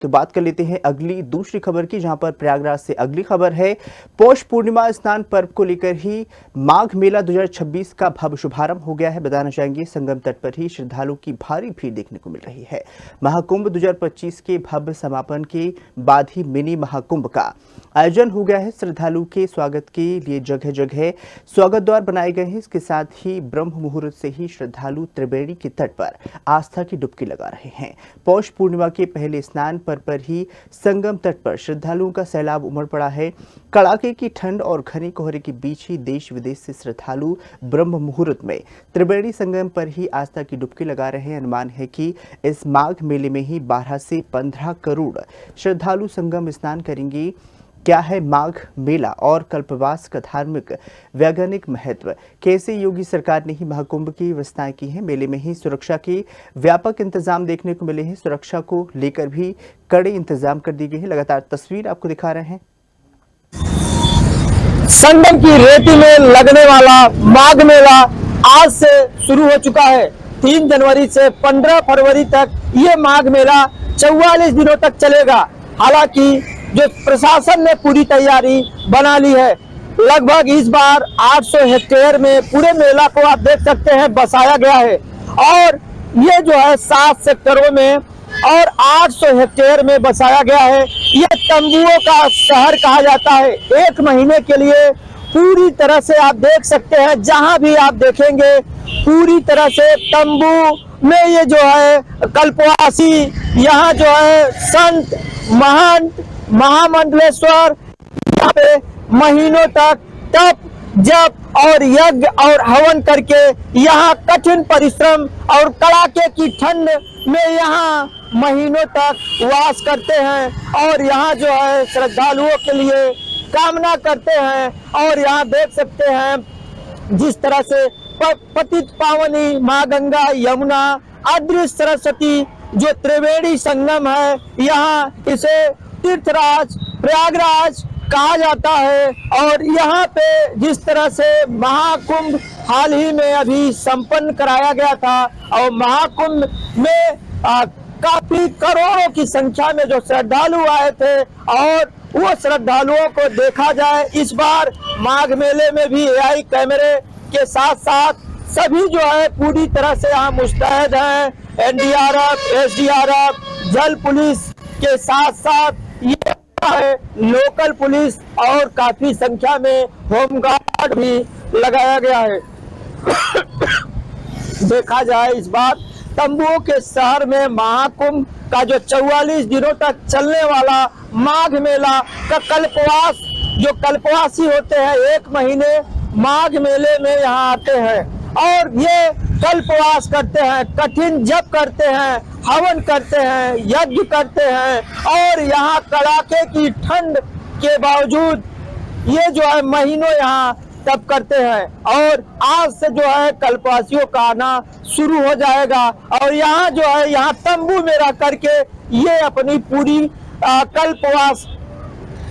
तो बात कर लेते हैं अगली दूसरी खबर की, जहां पर प्रयागराज से अगली खबर है। पौष पूर्णिमा स्नान पर्व को लेकर ही माघ मेला 2026 का भव्य शुभारंभ हो गया है। बताना चाहेंगे संगम तट पर ही श्रद्धालुओं की भारी भीड़ देखने को मिल रही है। महाकुंभ 2025 के भव्य समापन के बाद ही मिनी महाकुंभ का आयोजन हो गया है। श्रद्धालुओं के स्वागत के लिए जगह जगह स्वागत द्वार बनाए गए हैं। इसके साथ ही ब्रह्म मुहूर्त से ही श्रद्धालु त्रिवेणी के तट पर आस्था की डुबकी लगा रहे हैं। पौष पूर्णिमा के पहले स्नान पर ही संगम तट पर श्रद्धालुओं का सैलाब उमड़ पड़ा है। कड़ाके की ठंड और घने कोहरे के बीच ही देश विदेश से श्रद्धालु ब्रह्म मुहूर्त में त्रिवेणी संगम पर ही आस्था की डुबकी लगा रहे हैं। अनुमान है कि इस माघ मेले में ही 12 से 15 करोड़ श्रद्धालु संगम स्नान करेंगे। क्या है माघ मेला और कल्पवास का धार्मिक वैज्ञानिक महत्व? कैसे योगी सरकार ने ही महाकुंभ की व्यवस्थाएं की हैं? मेले में ही सुरक्षा के व्यापक इंतजाम देखने को मिले हैं। सुरक्षा को लेकर भी कड़े इंतजाम कर दिए गए हैं। लगातार तस्वीर आपको दिखा रहे हैं। संगम की रेती में लगने वाला माघ मेला आज से शुरू हो चुका है। 3 जनवरी से 15 फरवरी तक ये माघ मेला 44 दिनों तक चलेगा। हालांकि जो प्रशासन ने पूरी तैयारी बना ली है, लगभग इस बार 800 हेक्टेयर में पूरे मेला को आप देख सकते हैं बसाया गया है। और ये जो है 7 सेक्टरों में और 800 हेक्टेयर में बसाया गया है। ये तंबुओं का शहर कहा जाता है। 1 महीने के लिए पूरी तरह से आप देख सकते हैं, जहां भी आप देखेंगे पूरी तरह से तंबू में ये जो है कल्पवासी, यहाँ जो है संत महंत महामंडलेश्वर यहाँ पे महीनों तक तप जप और यज्ञ और हवन करके यहाँ कठिन परिश्रम और कड़ाके की ठंड में यहाँ महीनों तक वास करते हैं और यहाँ जो है श्रद्धालुओं के लिए कामना करते हैं। और यहाँ देख सकते हैं जिस तरह से पतित पावनी माँ गंगा यमुना अदृश्य सरस्वती जो त्रिवेणी संगम है, यहाँ इसे तीर्थराज प्रयागराज कहा जाता है। और यहाँ पे जिस तरह से महाकुंभ हाल ही में अभी संपन्न कराया गया था और महाकुंभ में काफी करोड़ों की संख्या में जो श्रद्धालु आए थे और वो श्रद्धालुओं को देखा जाए इस बार माघ मेले में भी एआई कैमरे के साथ साथ सभी जो है पूरी तरह से यहाँ मुस्तैद हैं। एनडीआरएफ एसडीआरएफ जल पुलिस के साथ साथ ये है लोकल पुलिस और काफी संख्या में होमगार्ड भी लगाया गया है। देखा जाए इस बार तंबुओं के शहर में महाकुंभ का जो 44 दिनों तक चलने वाला माघ मेला का कल्पवास जो कल्पवासी होते हैं 1 महीने माघ मेले में यहाँ आते हैं और ये कल्पवास करते हैं, कठिन जप करते हैं, हवन करते हैं, यज्ञ करते हैं और यहाँ कड़ाके की ठंड के बावजूद ये जो है महीनों यहाँ तप करते हैं। और आज से जो है कल्पवासियों का आना शुरू हो जाएगा और यहाँ जो है यहाँ तंबू में रह करके ये अपनी पूरी कल्पवास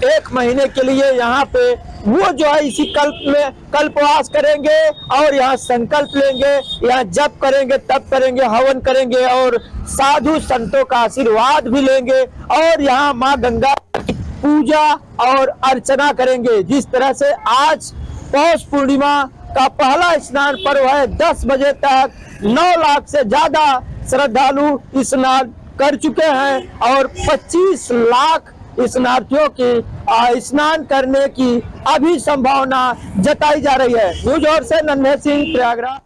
1 महीने के लिए यहाँ पे वो जो है इसी कल्प में कल्पवास करेंगे और यहाँ संकल्प लेंगे, यहाँ जप करेंगे, तप करेंगे, हवन करेंगे और साधु संतों का आशीर्वाद भी लेंगे और यहाँ माँ गंगा की पूजा और अर्चना करेंगे। जिस तरह से आज पौष पूर्णिमा का पहला स्नान पर्व है, 10 बजे तक 9 लाख से ज्यादा श्रद्धालु स्नान कर चुके हैं और 25 लाख स्नार्थियों की स्नान करने की अभी संभावना जताई जा रही है। न्यूज और से नन्हे सिंह प्रयागराज।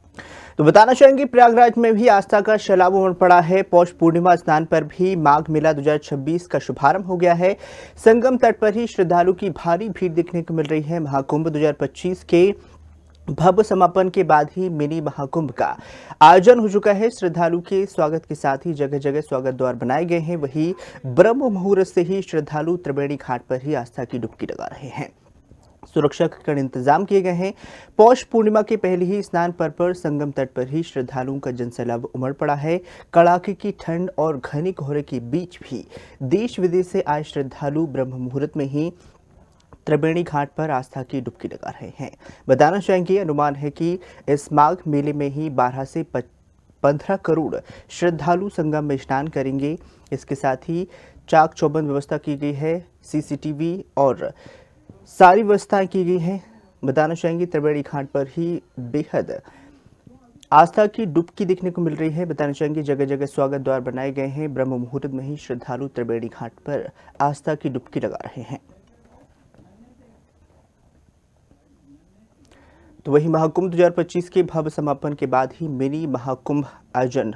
तो बताना चाहेंगे प्रयागराज में भी आस्था का सैलाब उमड़ पड़ा है। पौष पूर्णिमा स्नान पर भी माघ मेला 2026 का शुभारंभ हो गया है। संगम तट पर ही श्रद्धालु की भारी भीड़ देखने को मिल रही है। महाकुंभ 2025 के भव्य समापन के बाद ही मिनी महाकुंभ का आयोजन हो चुका है। श्रद्धालु के स्वागत के साथ ही जगह जगह स्वागत द्वार बनाए गए हैं। वहीं ब्रह्म मुहूर्त से ही श्रद्धालु त्रिवेणी घाट पर ही आस्था की डुबकी लगा रहे हैं। सुरक्षा के कड़े इंतजाम किए गए हैं। पौष पूर्णिमा के पहले ही स्नान पर संगम तट पर ही श्रद्धालुओं का जनसैलाब उमड़ पड़ा है। कड़ाके की ठंड और घने कोहरे के बीच भी देश विदेश से आए श्रद्धालु ब्रह्म मुहूर्त में ही त्रिवेणी घाट पर आस्था की डुबकी लगा रहे हैं। बताना चाहेंगे अनुमान है कि इस माघ मेले में ही 12 से 15 करोड़ श्रद्धालु संगम में स्नान करेंगे। इसके साथ ही चाक चौबंद व्यवस्था की गई है, सीसीटीवी और सारी व्यवस्थाएं की गई हैं। बताना चाहेंगे त्रिवेणी घाट पर ही बेहद आस्था की डुबकी देखने को मिल रही है। बताना चाहेंगे जगह जगह स्वागत द्वार बनाए गए हैं। ब्रह्म मुहूर्त में ही श्रद्धालु त्रिवेणी घाट पर आस्था की डुबकी लगा रहे हैं। तो वही महाकुंभ 2025 के भव्य समापन के बाद ही मिनी महाकुंभ आयोजन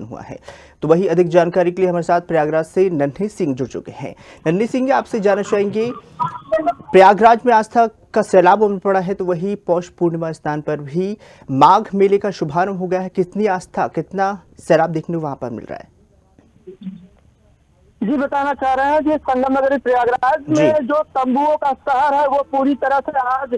हुआ है। तो वही अधिक जानकारी के लिए हमारे साथ प्रयागराज से नन्हे सिंह जुड़ चुके हैं। नन्हे सिंह, आपसे जानना चाहेंगे, प्रयागराज में आस्था का सैलाब उमड़ पड़ा है, तो वही पौष पूर्णिमा स्नान पर भी माघ मेले का शुभारंभ हो गया है। कितनी आस्था, कितना सैलाब देखने को वहां पर मिल रहा है? जी, बताना चाह रहे हैं कि संगम नगरी प्रयागराज में जो तंबुओं का शहर है वो पूरी तरह से आज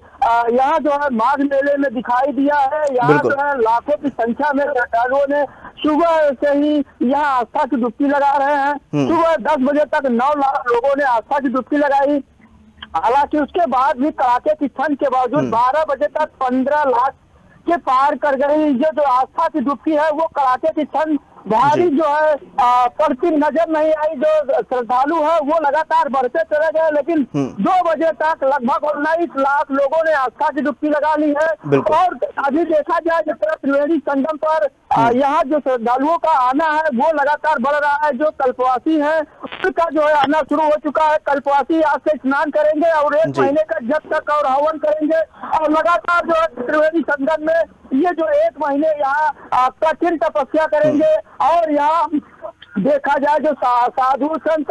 यहाँ जो है माघ मेले में दिखाई दिया है। यहाँ जो है लाखों की संख्या में श्रद्धालुओं ने सुबह से ही यहाँ आस्था की डुबकी लगा रहे हैं। सुबह 10 बजे तक 9 लाख लोगों ने आस्था की डुबकी लगाई। हालांकि उसके बाद भी कड़ाके की ठंड के बावजूद 12 बजे तक 15 लाख के पार कर गई। ये जो आस्था की डुबकी है वो कड़ाके की ठंड भारी जो है पड़ती नजर नहीं आई। जो श्रद्धालु है वो लगातार बढ़ते चले गए, लेकिन 2 बजे तक लगभग 19 लाख लोगों ने आस्था की डुबकी लगा ली है। और अभी देखा जाए जिस तरह त्रिवेणी संगम पर यहाँ जो श्रद्धालुओं का आना है वो लगातार बढ़ रहा है। जो कल्पवासी है उसका जो है आना शुरू हो चुका है। कल्पवासी आज से स्नान करेंगे और 1 महीने का जब तक और हवन करेंगे और लगातार जो है त्रिवेणी संगम में ये जो 1 महीने यहाँ कठिन तपस्या करेंगे। और यहाँ देखा जाए जो साधु संत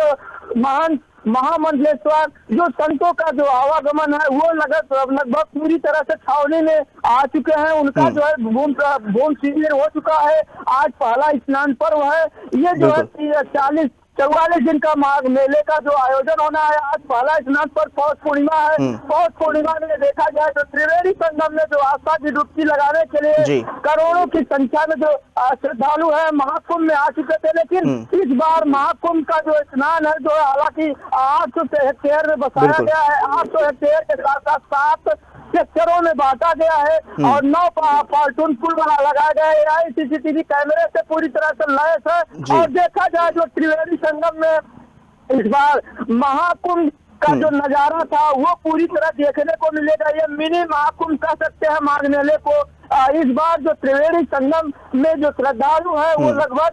महामंडलेश्वर जो संतों का जो आवागमन है वो लगभग पूरी तरह से छावनी में आ चुके हैं। उनका जो है बूंद शिविर हो चुका है। आज पहला स्नान पर्व है। ये जो है 44 दिन का माघ मेले का जो आयोजन होना है। आज पहला स्नान पर पौष पूर्णिमा है। पौष पूर्णिमा में देखा जाए तो त्रिवेणी संगम में जो आस्था की डुबकी लगाने के लिए करोड़ों की संख्या में जो श्रद्धालु है महाकुंभ में आ चुके थे, लेकिन इस बार महाकुंभ का जो स्नान है जो हालांकि 800 हेक्टेयर में बसाया गया है। 800 हेक्टेयर के साथ साथ 7 सेक्टरों में बांटा गया है और 9 पार्टून पुल लगाया गया है। AI CCTV कैमरे से पूरी तरह से लैस है। और देखा जाए जो त्रिवेणी संगम में इस बार महाकुंभ का जो नजारा था वो पूरी तरह देखने को मिलेगा। ये मिनी महाकुंभ कह सकते हैं माघ मेले को। इस बार जो त्रिवेणी संगम में जो श्रद्धालु है वो लगभग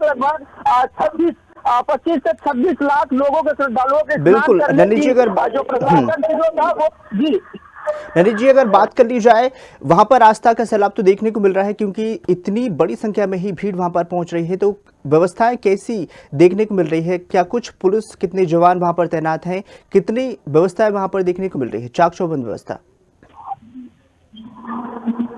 25 से 26 लाख लोगों के श्रद्धालुओं के बिल्कुल। नन्ही जी, अगर जो प्रशासन था वो नरेश जी अगर बात कर ली जाए, वहां पर आस्था का सैलाब तो देखने को मिल रहा है क्योंकि इतनी बड़ी संख्या में ही भीड़ वहां पर पहुंच रही है, तो व्यवस्थाएं कैसी देखने को मिल रही है? क्या कुछ पुलिस, कितने जवान वहां पर तैनात हैं, कितनी व्यवस्थाएं वहां पर देखने को मिल रही है? चाक चौबंद व्यवस्था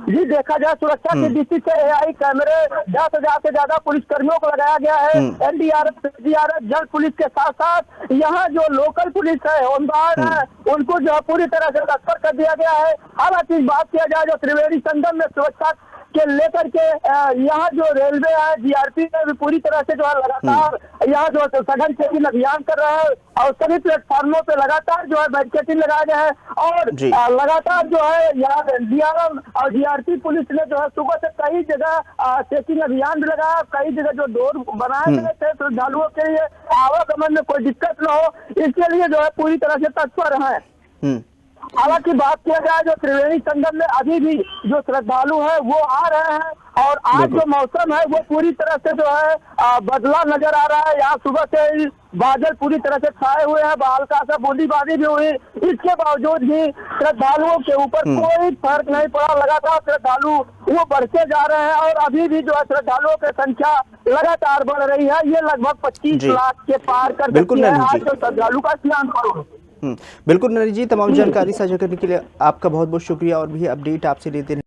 जी, देखा जाए सुरक्षा की दृष्टि से AI कैमरे 10,000 से ज्यादा पुलिस कर्मियों को लगाया गया है। NDRF, SDRF, जल पुलिस के साथ साथ यहाँ जो लोकल पुलिस है, होमगार्ड है, उनको जो है पूरी तरह से तत्पर कर दिया गया है। हालांकि बात किया जाए जो त्रिवेणी संगम में सुरक्षा के लेकर के यहाँ जो रेलवे है, GRP है भी पूरी तरह से जो है लगातार यहाँ जो सघन चेकिंग अभियान कर रहा है और सभी प्लेटफॉर्मों पे लगातार जो है बैरिकेडिंग लगाया गया है। और लगातार जो है यहाँ DRM और GRP पुलिस ने जो है सुबह से कई जगह चेकिंग अभियान भी लगाया। कई जगह जो डोर बनाए गए थे श्रद्धालुओं के लिए आवागमन में कोई दिक्कत न हो, इसके लिए जो है पूरी तरह से तत्पर है। हालांकि बात किया जाए जो त्रिवेणी संगम में अभी भी जो श्रद्धालु है वो आ रहे हैं और आज जो मौसम है वो पूरी तरह से जो है बदला नजर आ रहा है। यहाँ सुबह से ही बादल पूरी तरह से छाए हुए हैं, हल्का सा बूंदीबांदी भी हुई। इसके बावजूद भी श्रद्धालुओं के ऊपर कोई फर्क नहीं पड़ा। लगातार श्रद्धालु वो बढ़ते जा रहे हैं और अभी भी जो है श्रद्धालुओं की संख्या लगातार बढ़ रही है। ये लगभग 25 लाख के पार कर चुकी है आज जो श्रद्धालु का स्नान पर्व। बिल्कुल नरेश जी, तमाम जानकारी साझा करने के लिए आपका बहुत बहुत शुक्रिया और भी अपडेट आपसे लेते हैं।